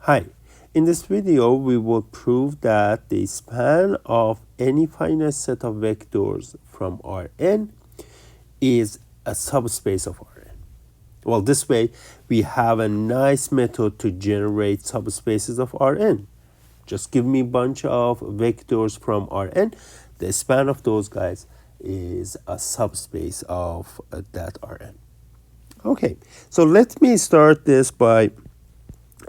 Hi, in this video we will prove that the span of any finite set of vectors from Rn is a subspace of Rn. Well, this way we have a nice method to generate subspaces of Rn. Just give me a bunch of vectors from Rn. The span of those guys is a subspace of that Rn. Okay, so let me start this by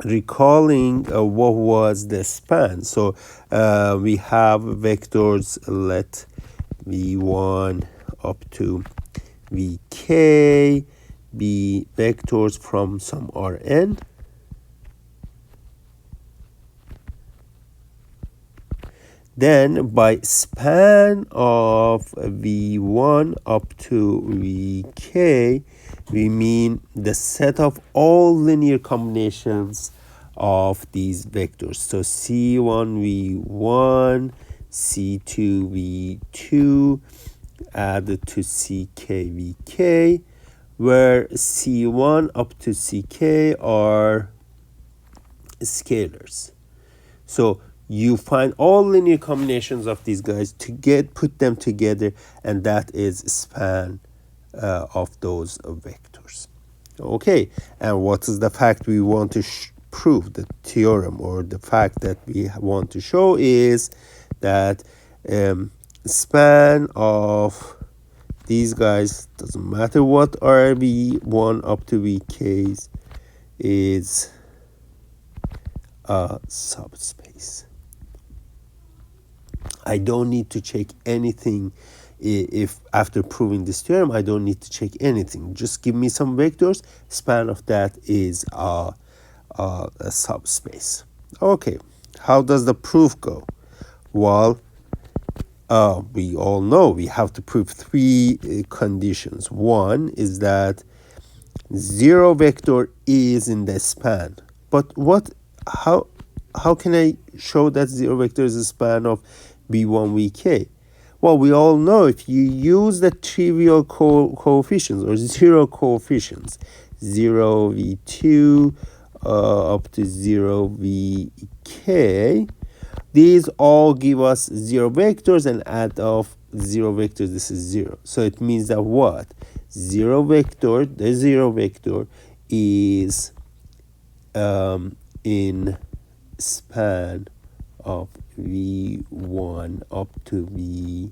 recalling what was the span. So we have vectors, let v1 up to vk be vectors from some Rn. Then by span of v1 up to vk, we mean the set of all linear combinations of these vectors. So c1 v1, c2 v2 added to ck vk, where c1 up to ck are scalars. So you find all linear combinations of these guys to put them together, and that is span of those vectors. Okay, and what is the fact we want to prove? The theorem or the fact that we want to show is that span of these guys, doesn't matter what are v1 up to vk's, is a subspace. I don't need to check anything. If after proving this theorem, I don't need to check anything. Just give me some vectors. Span of that is a subspace. Okay, how does the proof go? Well, we all know we have to prove three conditions. One is that zero vector is in the span. But how can I show that zero vector is a span of v1 vk? Well, we all know if you use the trivial coefficients or zero coefficients, 0 v2 up to 0 vk, these all give us zero vectors, and add of zero vectors, this is 0. So it means that what? The zero vector is in span of v1 up to vk.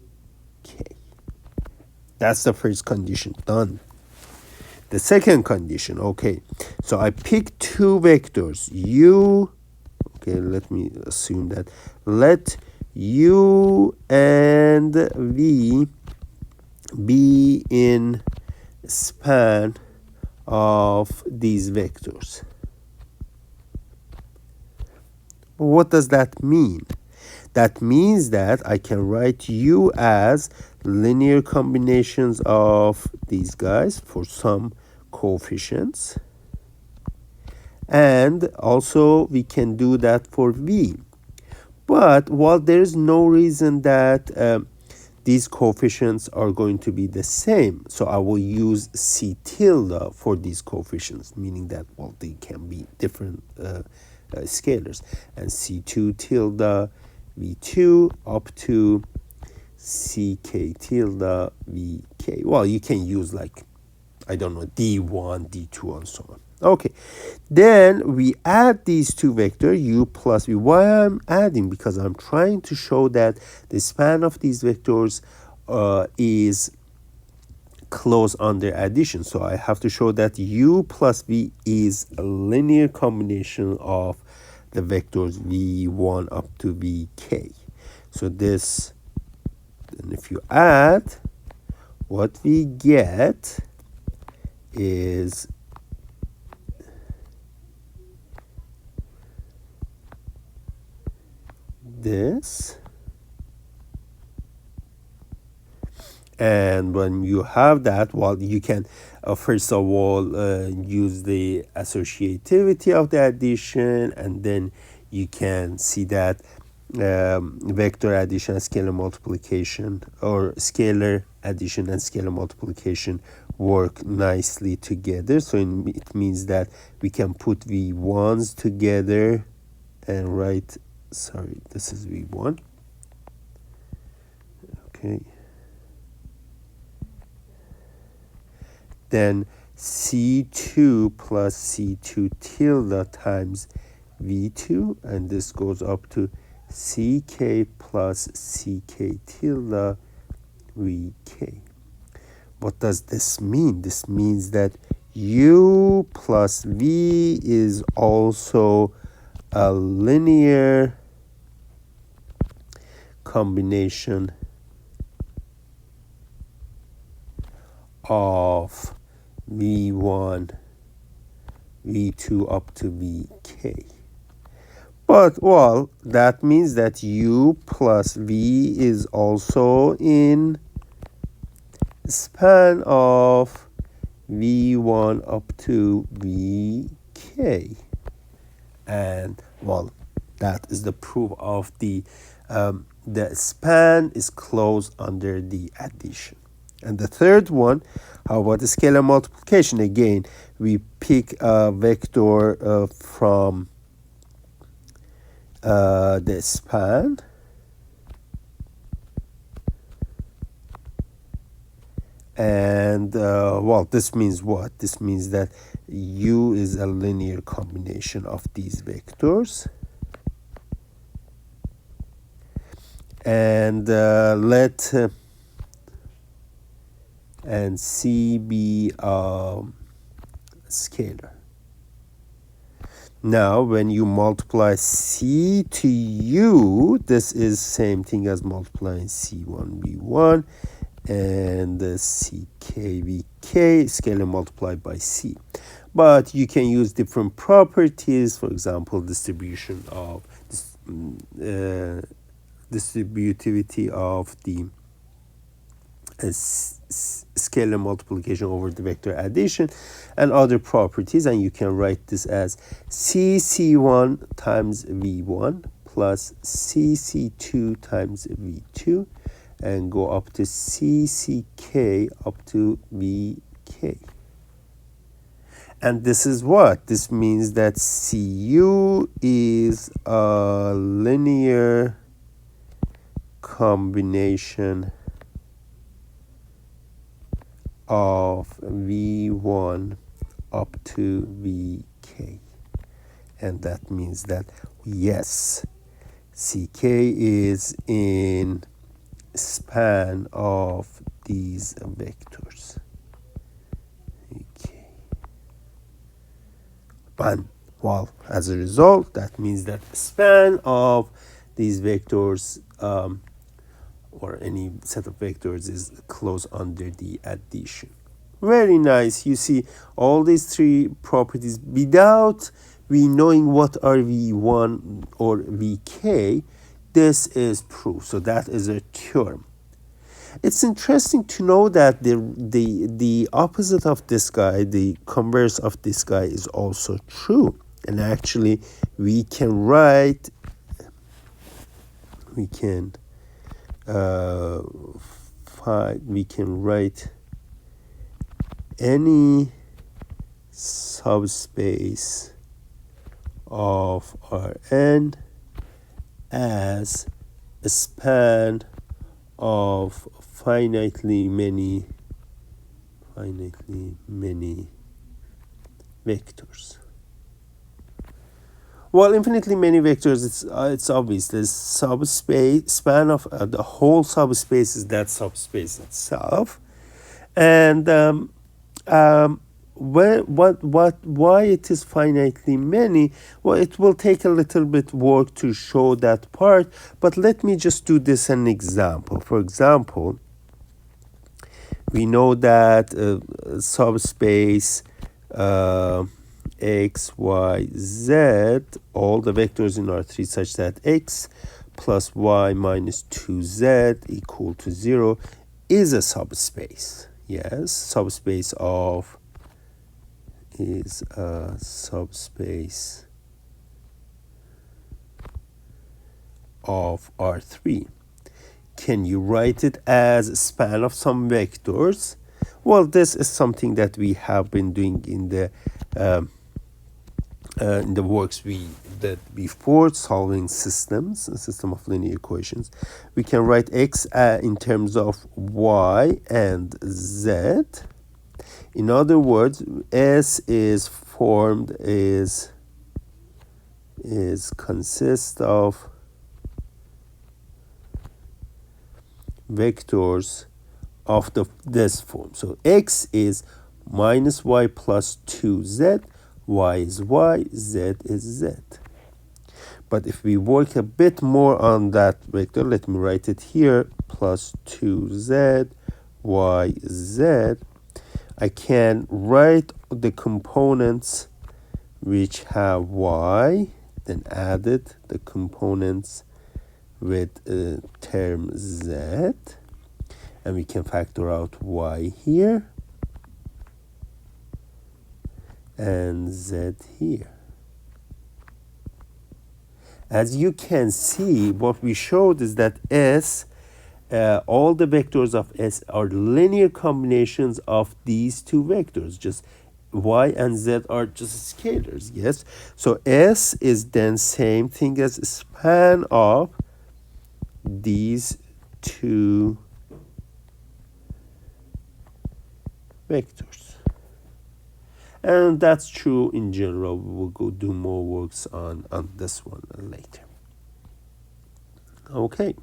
That's the first condition, done. The second condition, okay, so I pick two vectors, u, okay, let me assume that, let u and v be in span of these vectors. What does that mean? That means that I can write u as linear combinations of these guys for some coefficients. And also we can do that for v. But while there's no reason that these coefficients are going to be the same, so I will use c tilde for these coefficients, meaning that, well, they can be different scalars, and c2 tilde v2 up to ck tilde vk. Well, you can use like, I don't know, d1, d2, and so on. Okay, then we add these two vectors, u plus v. Why I'm adding? Because I'm trying to show that the span of these vectors is close under addition. So I have to show that u plus v is a linear combination of the vectors v1 up to vk. So this, and if you add, what we get is this. And when you have that, well, you can first of all use the associativity of the addition, and then you can see that vector addition and scalar multiplication, or scalar addition and scalar multiplication, work nicely together. So it means that we can put v1s together and write, sorry, this is V1. Okay. Then C2 plus C2 tilde times V2, and this goes up to CK plus CK tilde VK. What does this mean? This means that U plus V is also a linear combination of V1, V2 up to VK. But, well, that means that U plus V is also in span of V1 up to VK. And, well, that is the proof of the span is closed under the addition. And the third one, how about the scalar multiplication? Again, we pick a vector from the span, and well, this means what? This means that U is a linear combination of these vectors, and and C be a scalar. Now, when you multiply C to U, this is same thing as multiplying C1 V1 and CK VK, scalar multiplied by C. But you can use different properties, for example, distribution of distributivity of the scalar multiplication over the vector addition and other properties, and you can write this as CC1 times V1 plus CC2 times V2 and go up to CCK up to VK. And this is what? This means that CU is a linear combination of V1 up to VK. And that means that, yes, CK is in span of these vectors. Okay. And, well, as a result, that means that the span of these vectors or any set of vectors is closed under the addition. Very nice. You see all these three properties without we knowing what are V1 or VK. This is proof. So that is a theorem. It's interesting to know that the opposite of this guy, the converse of this guy, is also true. And actually, we can write, we can write any subspace of Rn as a span of finitely many vectors. Well, infinitely many vectors, it's obvious. There's subspace, span of the whole subspace is that subspace itself. And why it is finitely many? Well, it will take a little bit work to show that part, but let me just do this an example. For example, we know that subspace x, y, z, all the vectors in R3 such that x plus y minus 2z equal to 0 is a subspace. Yes, subspace of is a subspace of R3. Can you write it as a span of some vectors? Well, this is something that we have been doing in the in the works we did before, solving systems, a system of linear equations, we can write x in terms of y and z. In other words, S is formed is consists of vectors of this form. So x is minus y plus 2z, y is y, z is z. But if we work a bit more on that vector, let me write it here, plus 2z, y, z. I can write the components which have y, then added the components with term z, and we can factor out y here and z here. As you can see, what we showed is that S, all the vectors of S are linear combinations of these two vectors. Just y and z are just scalars, yes? So S is then same thing as span of these two vectors. And that's true in general. We will go do more works on this one later. Okay.